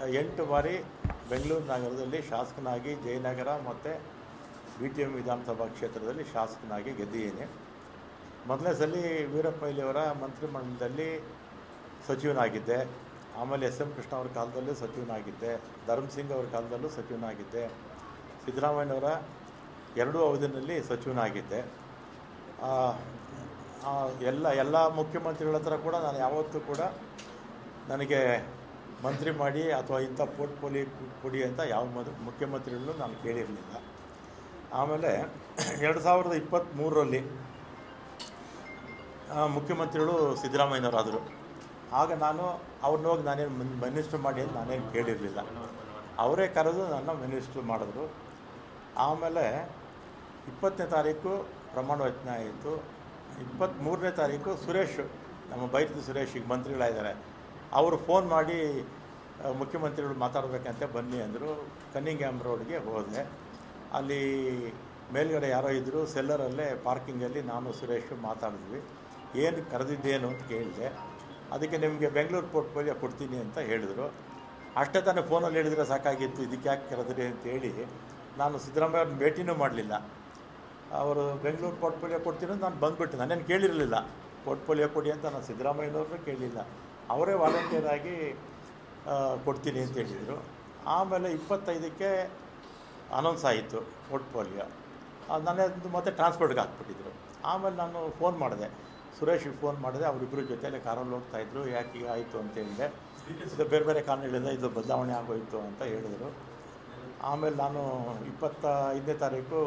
8 ಬಾರಿ ಬೆಂಗಳೂರು ನಗರದಲ್ಲಿ ಶಾಸಕನಾಗಿ ಜಯನಗರ ಮತ್ತು BTM ವಿಧಾನಸಭಾ ಕ್ಷೇತ್ರದಲ್ಲಿ ಶಾಸಕನಾಗಿ ಗೆದ್ದಿದ್ದೀನಿ. ಮೊದಲನೇ ಸಲ ವೀರಪ್ಪ ಮೊಯ್ಲಿಯವರ ಮಂತ್ರಿಮಂಡಲದಲ್ಲಿ ಸಚಿವನಾಗಿದ್ದೆ. ಆಮೇಲೆ SM ಕೃಷ್ಣ ಅವ್ರ ಕಾಲದಲ್ಲೂ ಸಚಿವನಾಗಿದ್ದೆ. ಧರ್ಮಸಿಂಗ್ ಅವ್ರ ಕಾಲದಲ್ಲೂ ಸಚಿವನಾಗಿದ್ದೆ. ಸಿದ್ದರಾಮಯ್ಯನವರ 2 ಅವಧಿಯಲ್ಲಿ ಸಚಿವನಾಗಿದ್ದೆ. ಎಲ್ಲ ಮುಖ್ಯಮಂತ್ರಿಗಳ ಹತ್ರ ಕೂಡ ನಾನು ಯಾವತ್ತೂ ಕೂಡ ನನಗೆ ಮಂತ್ರಿ ಮಾಡಿ ಅಥವಾ ಇಂಥ ಪೋರ್ಟ್ಫೋಲಿಯೋ ಕೊಡಿ ಅಂತ ಯಾವ ಮುಖ್ಯಮಂತ್ರಿಗಳನ್ನೂ ನಾನು ಕೇಳಿರಲಿಲ್ಲ. ಆಮೇಲೆ 2023ರಲ್ಲಿ ಮುಖ್ಯಮಂತ್ರಿಗಳು ಸಿದ್ದರಾಮಯ್ಯನವರಾದರು. ಆಗ ನಾನು ಅವ್ರನ್ನ ಹೋಗಿ ನಾನೇನು ಮಿನಿಸ್ಟ್ರ್ ಮಾಡಿ ಅಂತ ನಾನೇನು ಕೇಳಿರಲಿಲ್ಲ. ಅವರೇ ಕರೆದು ನನ್ನ ಮಿನಿಸ್ಟ್ರು ಮಾಡಿದ್ರು. ಆಮೇಲೆ 20ನೇ ತಾರೀಕು ಪ್ರಮಾಣ ವಚನ ಆಯಿತು. 23ನೇ ತಾರೀಕು ಸುರೇಶ್, ನಮ್ಮ ಬೈರತಿ ಸುರೇಶ್ ಈಗ ಮಂತ್ರಿಗಳಾಗಿದ್ದಾರೆ, ಅವರು ಫೋನ್ ಮಾಡಿ ಮುಖ್ಯಮಂತ್ರಿಗಳು ಮಾತಾಡಬೇಕಂತೆ ಬನ್ನಿ ಅಂದರು. ಕನ್ನಿಂಗ್ಹ್ಯಾಮ್ ರೋಡ್ಗೆ ಹೋದೆ. ಅಲ್ಲಿ ಮೇಲ್ಗಡೆ ಯಾರೋ ಇದ್ದರು, ಸೆಲ್ಲರಲ್ಲೇ ಪಾರ್ಕಿಂಗಲ್ಲಿ ನಾನು ಸುರೇಶ್ ಮಾತಾಡಿದ್ವಿ. ಏನು ಕರೆದಿದ್ದೇನು ಅಂತ ಕೇಳಿದೆ. ಅದಕ್ಕೆ ನಿಮಗೆ ಬೆಂಗಳೂರು ಪೋರ್ಟ್ಫೋಲಿಯೋ ಕೊಡ್ತೀನಿ ಅಂತ ಹೇಳಿದರು. ಅಷ್ಟೇ ತಾನೇ ಫೋನಲ್ಲಿ ಹೇಳಿದರೆ ಸಾಕಾಗಿತ್ತು, ಇದಕ್ಕೆ ಯಾಕೆ ಕರೆದ್ರಿ ಅಂತೇಳಿ ನಾನು ಸಿದ್ದರಾಮಯ್ಯ ಅವ್ರನ್ನ ಭೇಟಿನೂ ಮಾಡಲಿಲ್ಲ. ಅವರು ಬೆಂಗಳೂರು ಪೋರ್ಟ್ಫೋಲಿಯೋ ಕೊಡ್ತೀನಿ ಅಂತ ನಾನು ಬಂದುಬಿಟ್ಟು, ನಾನೇನು ಕೇಳಿರಲಿಲ್ಲ ಪೋರ್ಟ್ಫೋಲಿಯೋ ಕೊಡಿ ಅಂತ. ನಾನು ಸಿದ್ದರಾಮಯ್ಯನವ್ರನ್ನೂ ಕೇಳಲಿಲ್ಲ, ಅವರೇ ವಾಲಂಟಿಯರ್ ಆಗಿ ಕೊಡ್ತೀನಿ ಅಂತ ಹೇಳಿದರು. ಆಮೇಲೆ 25ಕ್ಕೆ ಅನೌನ್ಸ್ ಆಯಿತು ಪೋರ್ಟ್ಫೋಲಿಯೋ. ನಾನೇ ಮತ್ತೆ ಟ್ರಾನ್ಸ್ಪೋರ್ಟ್ಗೆ ಹಾಕ್ಬಿಟ್ಟಿದ್ರು. ಆಮೇಲೆ ನಾನು ಫೋನ್ ಮಾಡಿದೆ, ಸುರೇಶಿಗೆ ಫೋನ್ ಮಾಡಿದೆ. ಅವರಿಬ್ಬರು ಜೊತೆಯಲ್ಲೇ ಕಾರಲ್ಲಿ ಹೋಗ್ತಾಯಿದ್ರು. ಯಾಕೆ ಈಗ ಆಯಿತು ಅಂತ ಹೇಳಿದೆ. ಇದು ಬೇರೆ ಬೇರೆ ಕಾರಣಗಳಿಂದ ಇದು ಬದಲಾವಣೆ ಆಗೋಯಿತು ಅಂತ ಹೇಳಿದರು. ಆಮೇಲೆ ನಾನು 25ನೇ ತಾರೀಕು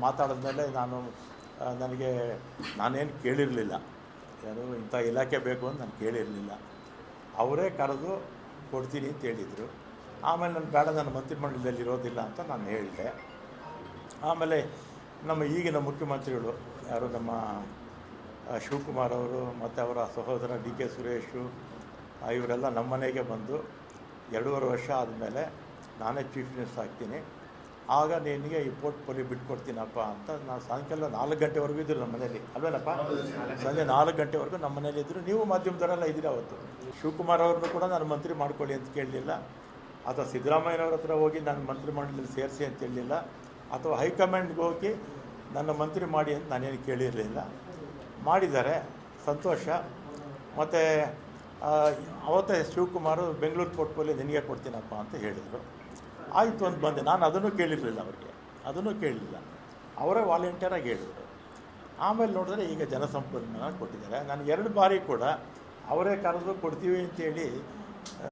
ಮಾತಾಡಿದ್ಮೇಲೆ ನಾನೇನು ಕೇಳಿರಲಿಲ್ಲ, ಯಾರು ಇಂಥ ಇಲಾಖೆ ಬೇಕು ಅಂತ ನಾನು ಕೇಳಿರಲಿಲ್ಲ. ಅವರೇ ಕರೆದು ಕೊಡ್ತೀನಿ ಅಂತ ಹೇಳಿದರು. ಆಮೇಲೆ ನಾನು ಬೇಡ, ನನ್ನ ಮಂತ್ರಿಮಂಡಲದಲ್ಲಿ ಇರೋದಿಲ್ಲ ಅಂತ ನಾನು ಹೇಳಿದೆ. ಆಮೇಲೆ ನಮ್ಮ ಈಗಿನ ಮುಖ್ಯಮಂತ್ರಿಗಳು ಯಾರು, ನಮ್ಮ ಶಿವಕುಮಾರ್ ಅವರು ಮತ್ತು ಅವರ ಸಹೋದರ DK ಸುರೇಶು, ಇವರೆಲ್ಲ ನಮ್ಮ ಮನೆಗೆ ಬಂದು 2.5 ವರ್ಷ ಆದಮೇಲೆ ನಾನೇ ಚೀಫ್ ಮಿನಿಸ್ಟರ್ ಆಗ್ತೀನಿ, ಆಗ ನಿನಗೆ ಈ ಪೋರ್ಟ್ಫೋಲಿಯೋ ಬಿಟ್ಕೊಡ್ತೀನಪ್ಪ ಅಂತ. ನಾನು ಸಾಯಂಕಾಲ 4 ಗಂಟೆವರೆಗೂ ಇದ್ದರು ನಮ್ಮ ಮನೇಲಿ, ಅಲ್ವೇನಪ್ಪ? ಸಂಜೆ 4 ಗಂಟೆವರೆಗೂ ನಮ್ಮ ಮನೇಲಿ ಇದ್ದರು. ನೀವು ಮಾಧ್ಯಮದವರೆಲ್ಲ ಇದ್ದೀರಿ ಅವತ್ತು. ಶಿವಕುಮಾರ್ ಅವ್ರನ್ನೂ ಕೂಡ ನಾನು ಮಂತ್ರಿ ಮಾಡ್ಕೊಳ್ಳಿ ಅಂತ ಕೇಳಲಿಲ್ಲ, ಅಥವಾ ಸಿದ್ದರಾಮಯ್ಯನವ್ರ ಹತ್ರ ಹೋಗಿ ನಾನು ಮಂತ್ರಿಮಂಡಲದಲ್ಲಿ ಸೇರಿಸಿ ಅಂತ ಹೇಳಲಿಲ್ಲ, ಅಥವಾ ಹೈಕಮಾಂಡ್ಗೆ ಹೋಗಿ ನನ್ನ ಮಂತ್ರಿ ಮಾಡಿ ಅಂತ ನಾನೇನು ಕೇಳಿರಲಿಲ್ಲ. ಮಾಡಿದ್ದಾರೆ, ಸಂತೋಷ. ಮತ್ತು ಅವತ್ತೇ ಶಿವಕುಮಾರು ಬೆಂಗಳೂರು ಪೋರ್ಟ್ಫೋಲಿಯೋ ನಿನಗೆ ಕೊಡ್ತೀನಪ್ಪ ಅಂತ ಹೇಳಿದರು. ಆಯಿತು ಅಂತ ಬಂದೆ. ನಾನು ಅದನ್ನು ಕೇಳಿರಲಿಲ್ಲ, ಅದನ್ನು ಕೇಳಲಿಲ್ಲ, ಅವರೇ ವಾಲಂಟಿಯರಾಗಿ ಹೇಳಿದರು. ಆಮೇಲೆ ನೋಡಿದ್ರೆ ಈಗ ಜಲಸಂಪನ್ಮೂಲ ಕೊಟ್ಟಿದ್ದಾರೆ. ನಾನು 2 ಬಾರಿ ಕೂಡ ಅವರೇ ಕರೆದು ಕೊಡ್ತೀವಿ ಅಂತೇಳಿ